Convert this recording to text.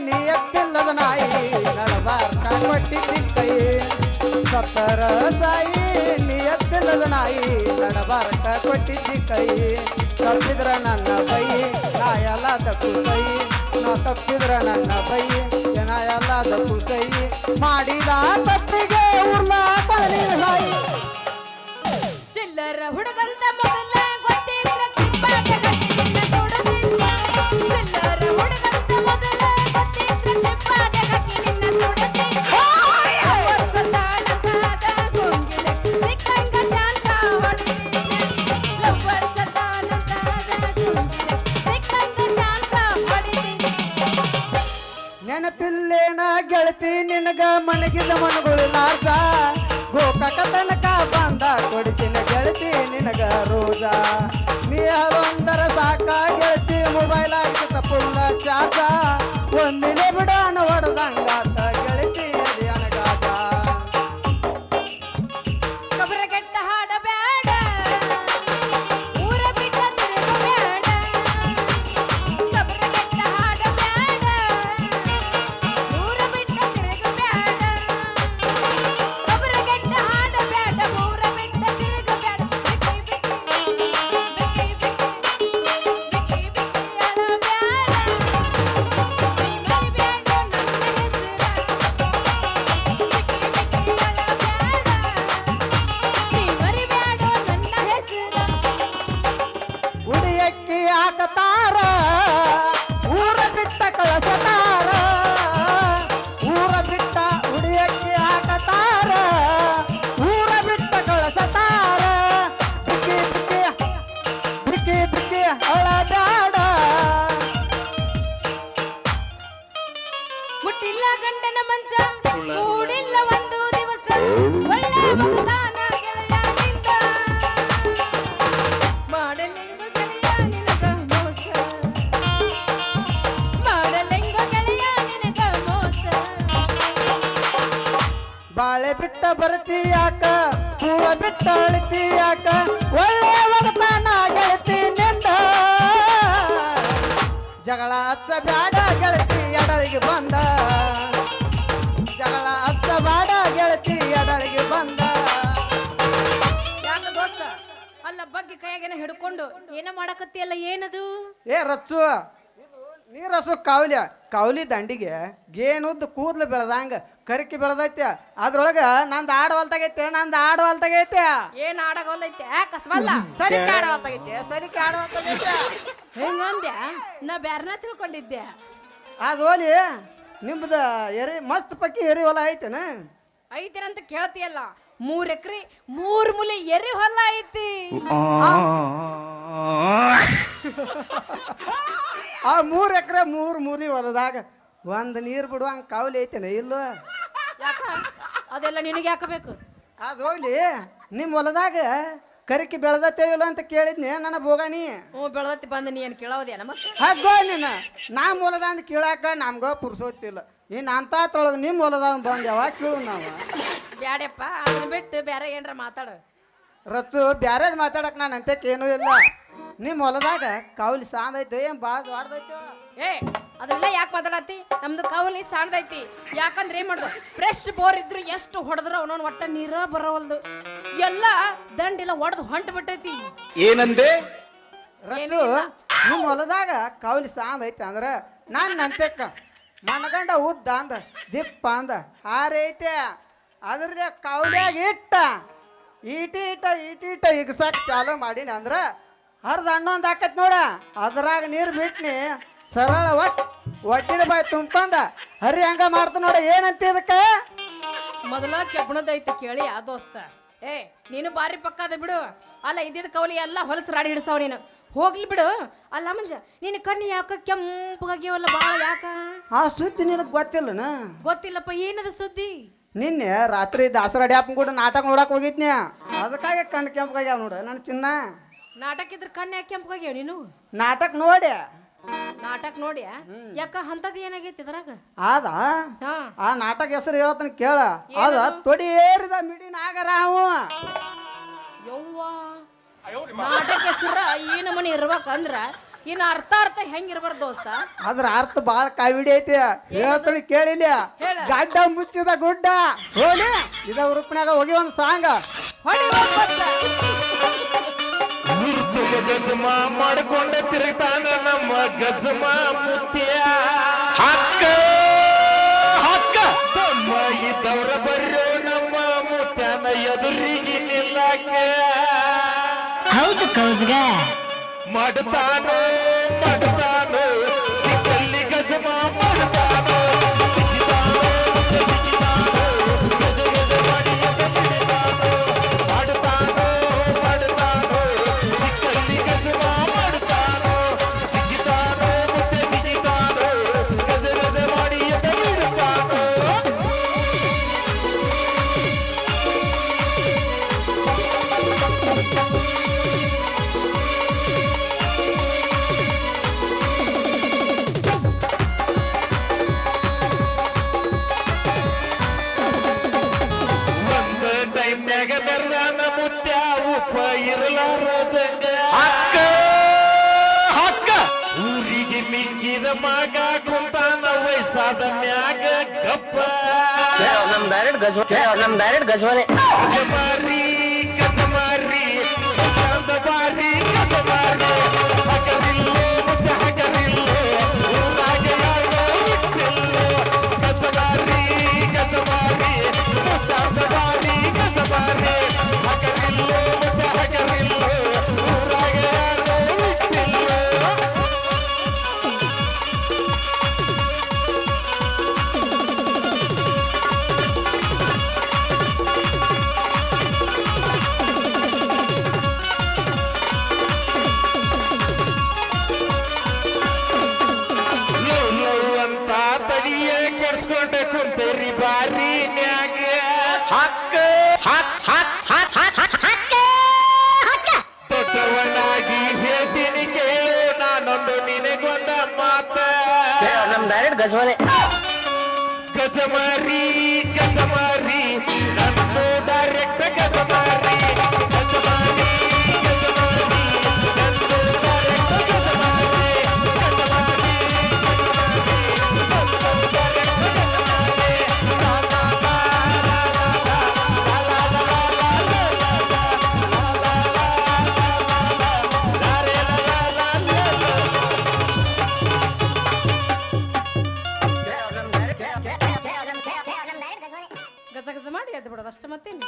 ನಿಯತ್ತಿಲ್ಲದ ನಾಯಿ ನಡಬಾರ್ಕ ಕೊಟ್ಟಿದ್ದಿ ಕೈ ಸತ್ತರ ಸಾಯಿ ನಿಯತ್ತಿಲ್ಲದ ನಾಯಿ ನಡಬಾರ್ಕ ಕೊಟ್ಟಿದ್ದಿ ಕೈ ತಪ್ಪಿದ್ರ ನನ್ನ ಬೈ ನಾ ಎಲ್ಲದ ಕುಸೈ ನಾ ತಪ್ಪಿದ್ರ ನನ್ನ ಬೈ ನಾ ಎಲ್ಲದ ಕುಸೈ ಮಾಡಿದ ತಪ್ಪಿಗೆ ಉರ್ಲಾಕ ನೀನು ಸಾಯಿ ಚಿಲ್ಲರ ಹುಡುಗಂತ ಮೊದಲ ಗೊತ್ತಿದ್ರ ಚಿಪ್ಪಾಟಗಟ್ಟಿ ನಿನ್ನ ಸುಡದಿಲ್ಲ ಚಿಲ್ಲರ ಹುಡುಗಂತ ಮೊದಲ ಗೊತ್ತಿದ್ರ ಚಿಪ್ಪಾಟಗಟ್ಟಿ ನಿನ್ನ ಸುಡದಿಲ್ಲ ವರ್ಷದಾನದ ಗುಂಗಿಲೆ ಸಿಕ್ಕಂಗ ಚಾನ್ಸ ಹೊಡಿತೀನಿ ವರ್ಷದಾನದ ಗುಂಗಿಲೆ ಸಿಕ್ಕಂಗ ಚಾನ್ಸ ಹೊಡಿತೀನಿ ನೆನಪಿಲ್ಲೇನ ಗೆಳತಿ ನಿನಗ ಮನಗಿದ ಮನಗುಳಲಾರ್ದ ಗೋಕಾಕ ತನಕ ಬಂದ ಕೊಡಿಸಿನ ಗೆಳತಿ ನಿನಗ ರೋಜ ನೀ ಅದೊಂದರ ಸಾಕ ಗೆಳತಿ ಮೊಬೈಲ್ ಆಗಿತ್ತ ಫುಲ್ಲ ಚಾಕ ಒಂದಿನ ಬಿಡಾನ ಹೊಡೆದಂಗಾತ ಗೆಳತಿ ಅದಿ ಅನಗಾತ ಕಬರಗೆಟ್ಟ ಹಾಡಬೇಡ ಊರ ಬಿಟ್ಟ ತಿರುಗಬೇಡ ಕಬರಗೆಟ್ಟ ಹಾಡಬೇಡ ಊರ ಬಿಟ್ಟ ತಿರುಗಬೇಡ ಕಬರಗೆಟ್ಟ ಹಾಡಬೇಡ ಊರ ಬಿಟ್ಟ ತಿರುಗಬೇಡ ಬಿಕ್ಕಿ ಬಿಕ್ಕಿ ಅಳಬೇಡ ನೀ ಮರಿಬೇಡ ನನ್ನ ಹೆಸರ ಉಡಿಯಕ್ಕಿ ಹಾಕತಾರ ಊರ ಬಿಟ್ಟ ಕಳಸತಾರ ಊರ ಬಿಟ್ಟ ಉಡಿಯಕ್ಕಿ ಹಾಕತಾರ ಊರ ಬಿಟ್ಟ ಕಳಸತಾರ ಬಿಕ್ಕಿ ಬಿಕ್ಕಿ ಬಿಕ್ಕಿ ಬಿಕ್ಕಿ ಅಳಬೇಡ ಮುಟ್ಟಿಲ್ಲ ಗಂಡನ ಮಂಚ ಕೂಡಿಲ್ಲ ಒಂದು ದಿವಸ ಒಳ್ಳೆ ಮಗದಾನ ಗೆಳೆಯನಿಂದ ಮಾಡಲೆಂಗು ಗೆಳೆಯ ನಿನಗ ಮೋಸ ಮಾಡಲೆಂಗು ಗೆಳೆಯ ನಿನಗ ಮೋಸ ಬಾಳೆ ಬಿಟ್ಟ ಬರ್ತಿ ಯಾಕ ಹೂವ ಬಿಟ್ಟ ಅಳಿತಿ ಯಾಕ ಒಳ್ಳೆ ಒಡತನ ಗೆಳತಿ ನಿಂದ ಜಗಳ ಹಚ್ಚ ಬ್ಯಾಡ ಗೆಳತಿ ಎಡಳಿಗೆ ಬಂದ ಜಗಳ ಹಚ್ಚ ಬ್ಯಾಡ ಗೆಳತಿ ಎಡಳಿಗೆ ಬಂದ ಯಾಕ ದೋಸ್ತ ಅಲ್ಲ ಬಗ್ಗೆ ಕೈಯಾಗೇನ ಹಿಡ್ಕೊಂಡು ಏನ ಮಾಡಕತ್ತಿಯಲ್ಲ ಏನದು ಏ ರಚ್ಚು ನೀರಸು ಕಾವಲಿ ಕಾವಲಿ ದಂಡಿಗೆ ಗೇನುದ್ದು ಕೂದ್ಲು ಬೆಳೆದಂಗ ಕರಿಕಿ ಬೆಳೆದೈತೆ ಅದ್ರೊಳಗ ನಂದು ಆಡವಲ್ತಾಗೈತೆ ನಂದು ಆಡವಲ್ತಾಗೈತೆ ಏನ್ ಆಡಗೋಲೈತೆ ಕಸವಲ್ಲ ಸಲಿಕೆ ಆಡವಲ್ತಾಗೈತೆ ಸಲಿಕೆ ಆಡವಲ್ತಾಗೈತೆ ಹೆಂಗಂದ್ಯ ನಾ ಬ್ಯಾರನ ತಿಳ್ಕೊಂಡಿದ್ದೆ ಅದು ಹೋಲಿ ನಿಮ್ದು ಎರಿ ಮಸ್ತ್ ಪಕ್ಕಿ ಎರಿ ಹೊಲ ಐತೆನ ಐತೇನಂತ ಕೇಳ್ತಿಯಲ್ಲ 3 ಎಕರೆ 3 ಮೂಲೆ ಎರಿ ಹೊಲ ಐತಿ ಆ 3 ಎಕರೆ 3 ಮೂಲಿ ಹೊಲದಾಗ ಒಂದು ನೀರು ಬಿಡುವಂಗ ಕಾವಲಿ ಐತೆನ ಇಲ್ಲೋ ಯಾಕ ಅದೆಲ್ಲ ನಿನಗೆ ಯಾಕಬೇಕು ಅದು ಹೋಗ್ಲಿ ನಿಮ್ಮ ಹೊಲದಾಗ ಕರಿಕಿ ಬೆಳೆದತ್ತೇ ಇಲ್ಲ ಅಂತ ಕೇಳಿದ್ನಿ ನನ್ನ ಬೋಗಾಣಿ ಬೆಳದತ್ತಿ ಬಂದ ನೀ ಏನ್ ಕೇಳೋದೇನ ಮತ್ತೆ ಹಾಗೋ ನೀನು ನಮ್ಮ ಹೊಲದ ಅಂತ ಕೇಳಾಕ ನಮ್ಗ ಪುರ್ಸೋತಿಲ್ಲ ಇನ್ನು ಅಂತೊಳಗೆ ನಿಮ್ಮ ಹೊಲದ ಬಂದು ಯಾವಾಗ ಕೇಳು ನಾವು ಬ್ಯಾಡ್ಯಪ್ಪ ಅದನ್ನ ಬಿಟ್ಟು ಬೇರೆ ಏನ್ರ ಮಾತಾಡು ರಚ್ಚು ಬ್ಯಾರೇದ್ ಮಾತಾಡಕ್ ನಾನು ಅಂತೇನು ಇಲ್ಲ ನಿಮ್ಮ ಹೊಲದಾಗ ಕಾವಲಿ ಸಾಂದೈತೋ ಏನ್ ಭಾಳ ದೊಡ್ಡದೈತೋ ಏ ಅದೆಲ್ಲ ಯಾಕೆ ಮಾತಾಡತ್ತಿ ನಮ್ದು ಕಾವಲಿ ಸಣ್ಣದೈತಿ ಯಾಕಂದ್ರೆ ಏನ್ ಮಾಡುದು ಫ್ರೆಶ್ ಬೋರ್ ಇದ್ರು ಎಷ್ಟು ಹೊಡೆದ್ರು ಅವನೊಂದು ಒಟ್ಟ ನೀರ ಬರವಲ್ದು ಎಲ್ಲ ದಂಡಿಲ್ಲ ಒಡೆದು ಹೊಂಟ ಬಿಟ್ಟೈತಿ ಏನಂದೆ ರಚ್ಚು ನಿಮ್ಮ ಹೊಲದಾಗ ಕಾವಲಿ ಸಾಂದೈತೆ ಅಂದ್ರೆ ನಾನು ಅಂತೆಕ್ಕ ಮನಗಂಡ ಉದ್ದ ಅಂದ ದಿಪ್ಪ ಅಂದ ಹಾರೈತೆ ಅದ್ರದೇ ಕಾವಲಿಯಾಗ ಈಟೀಟ ಇಗ್ಸಕ್ ಚಾಲು ಮಾಡೀನಿ ಅಂದ್ರೆ ಹರ್ದು ಹಣ್ಣೊಂದು ಹಾಕತ್ ನೋಡ ಅದ್ರಾಗ ನೀರು ಬಿಟ್ನಿ ಸರಳ ಒಟ್ಟಿನ ಬಾಯಿ ತುಂಬಂದ ಹರಿ ಹಂಗ ಮಾಡ್ತು ನೋಡ ಏನಂತ ಇದಕ್ಕೆ ಮೊದಲ ಕೆಬ್ಬಣದೈತಿ ಕೇಳಿ ಆ ದೋಸ್ತ ಏ ನೀನು ಬಾರಿ ಪಕ್ಕ ಅದ ಬಿಡು ಅಲ್ಲ ಇದ್ದಿದ್ ಕವಲಿ ಎಲ್ಲ ಹೊಲಸು ರಾಡಿ ಹಿಡಿಸಾವ ನೀನು ಹೋಗ್ಲಿ ಬಿಡು ಅಲ್ಲ ಮಂಜ ನೀನು ಕಣ್ಣು ಯಾಕ ಕೆಂಪಗಾಗ್ಯವಲ್ಲ ಬಾಳ ಯಾಕ ಆ ಸುದ್ದಿ ನಿನಗೆ ಗೊತ್ತಿಲ್ಲನ ಗೊತ್ತಿಲ್ಲಪ್ಪ ಏನದ ಸುದ್ದಿ ನಿನ್ನೆ ರಾತ್ರಿ ದಾಸರ ಡ್ಯಾಪ್ ಕೂಡ ನಾಟಕ ನೋಡಕ್ ಹೋಗಿದ್ನ್ಯಾ ಅದಕ್ಕಾಗಿ ಕಣ್ಣು ಕೆಂಪಗಾಗ್ಯಾವ ನೋಡ ನನ್ನ ಚಿನ್ನ ನಾಟಕ ಇದ್ರ ಕಣ್ಣು ಯಾಕೆ ಕೆಂಪಗಾಗ್ಯಾವ ನೀನು ನಾಟಕ ನೋಡಿ ನಾಟಕ ನೋಡಿ ಯಾಕ ಅಂತದ್ ಏನಾಗೈತಿ ಇದ್ರಾಗ ಆದ ಹಾ ಆ ನಾಟಕ ಹೆಸರು ಹೇಳ್ತಾನೆ ಕೇಳ ಅದ ತೊಡಿ ಏರಿದ ಮಿಡಿ ನಾಗರಾವು ಯವ್ವ ನಾಟಕ ಹೆಸರ ಈ ನಮೂನಿ ಇರ್ಬೇಕಂದ್ರ ಇನ್ನು ಅರ್ಥ ಅರ್ಥ ಹೆಂಗಿರ್ಬಾರ್ದು ದೋಸ್ತ ಅದ್ರ ಅರ್ಥ ಬಾಳ ಕಾವಿಡಿ ಐತಿ ಹೇಳ್ತೀನಿ ಕೇಳಿಲ್ಲ ಹೇಳ. ಗಡ್ಡ ಮುಚ್ಚಿದ ಗುಡ್ಡ ಹೋಲಿ ಇದ ರೂಪನ್ಯಾಗ ಹೋಗಿ ಒಂದು ಸಾಂಗ್ ಹೊಡಿ ಹೋಗ್ಬತ್ತ. ಗಜಮ ಮಾಡ್ಕೊಂಡ ತಿರುಗ್ತಾನ ನಮ್ಮ ಗಜಮ ಮುತ್ಯ ಹಕ್ಕ ಹಕ್ಕ ತಮ್ಮ ಇದ್ದವ್ರ ಬರ್ರೋ ನಮ್ಮ ಮುತ್ಯನ ಎದುರಿಗೆ ನಿಲ್ಲಕ ಹೌದು ಕೌಜ್ಗ ಮಾಡ್ತಾನೋ ಮಾಡ್ತಾನೋ ಸಿಕ್ಕಲ್ಲಿ ಗಜಮ ಮಾಡ್ತಾನೋ ಸಿಕ್ಕಿತಾನೋ ಸಿಕ್ಕಿತಾನೋ ಗಜ ಗಜ ಮಾಡಿ ಎದೆ ಬಿಡ್ತಾನೋ ಮಾಡ್ತಾನೋ ಮಾಡ್ತಾನೋ ಸಿಕ್ಕಲ್ಲಿ ಗಜಮ ಮಾಡ್ತಾನೋ ಸಿಕ್ಕಿತಾನೋ ಮತ್ತೆ ಸಿಕ್ಕಿತಾನೋ ಗಜ ಗಜ ಮಾಡಿ ಎದೆ ಬಿಡ್ತಾನೋ ಒಂದು ಟೈಮ್ನ್ಯಾಗ ಬೆರ್ದಾನ ಮುತ್ಯ ಉಪ್ಪ ಇರಲಾರದಂಗ ಹಕ್ಕ ಹಕ್ಕ ಊರಿಗೆ ಮಿಕ್ಕಿದ ಮಗ ಕುಂತಾನ ವಯಸ್ಸಾದ ಮ್ಯಾಗ ಗಪ್ಪ ನಮ್ ಡೈರೆಕ್ಟ್ ಗಜ್ವಾನೆ ಗಜಮಾರಿ ಗಜಮಾರಿ ಗಜಾಂದ ಬಾರಿ ಗಜಮಾರಿ ಹಗರಿಲ್ಲೋ ಮುದ್ದೆ ಹಗರಿಲ್ಲೋ ಊರಾಗ ಯಾರೋ ಬಿಟ್ಟಿಲ್ಲೋ ಗಜಮಾರಿ ಗಜಮಾರಿ ಗಜಾಂದ ಬಾರಿ ಗಜಮಾರಿ ಹಗರಿಲ್ಲೋ ಮುದ್ದೆ ಹಗರಿಲ್ಲೋ ಊರಾಗ ಯಾರೋ ಬಿಟ್ಟಿಲ್ಲೋ ಅಂತ ತಡಿಯ ಕೆಡ್ಸ್ಕೊಂಡೆ ಕುಂತೇರಿ ಬಾರಿ ಮ್ಯಾಗ ಹಕ್ಕ ದೊಡ್ಡವನಾಗಿ ಹೇಳ್ತೀನಿ ಕೇಳು ನಾನೊಂದು ನಿನಗೊಂದ ಮಾತ ನಮ್ ಡೈರೆಕ್ಟ್ ಗಜ್ವಾನೆ ಗಜಮಾರಿ ಗಜಮಾರಿ ನಂದು ಡೈರೆಕ್ಟ್ ಗಜಮಾರಿ ಗಜಮಾರಿ ಗಜಮಾರಿ ನಂದು ಡೈರೆಕ್ಟ್ ಗಜಮಾರಿ ಗಜಮಾರಿ ಗಸ ಗಸ ಮಾಡಿ ಎದ್ದು ಬಿಡೋದು ಅಷ್ಟ ಮತ್ತೇನು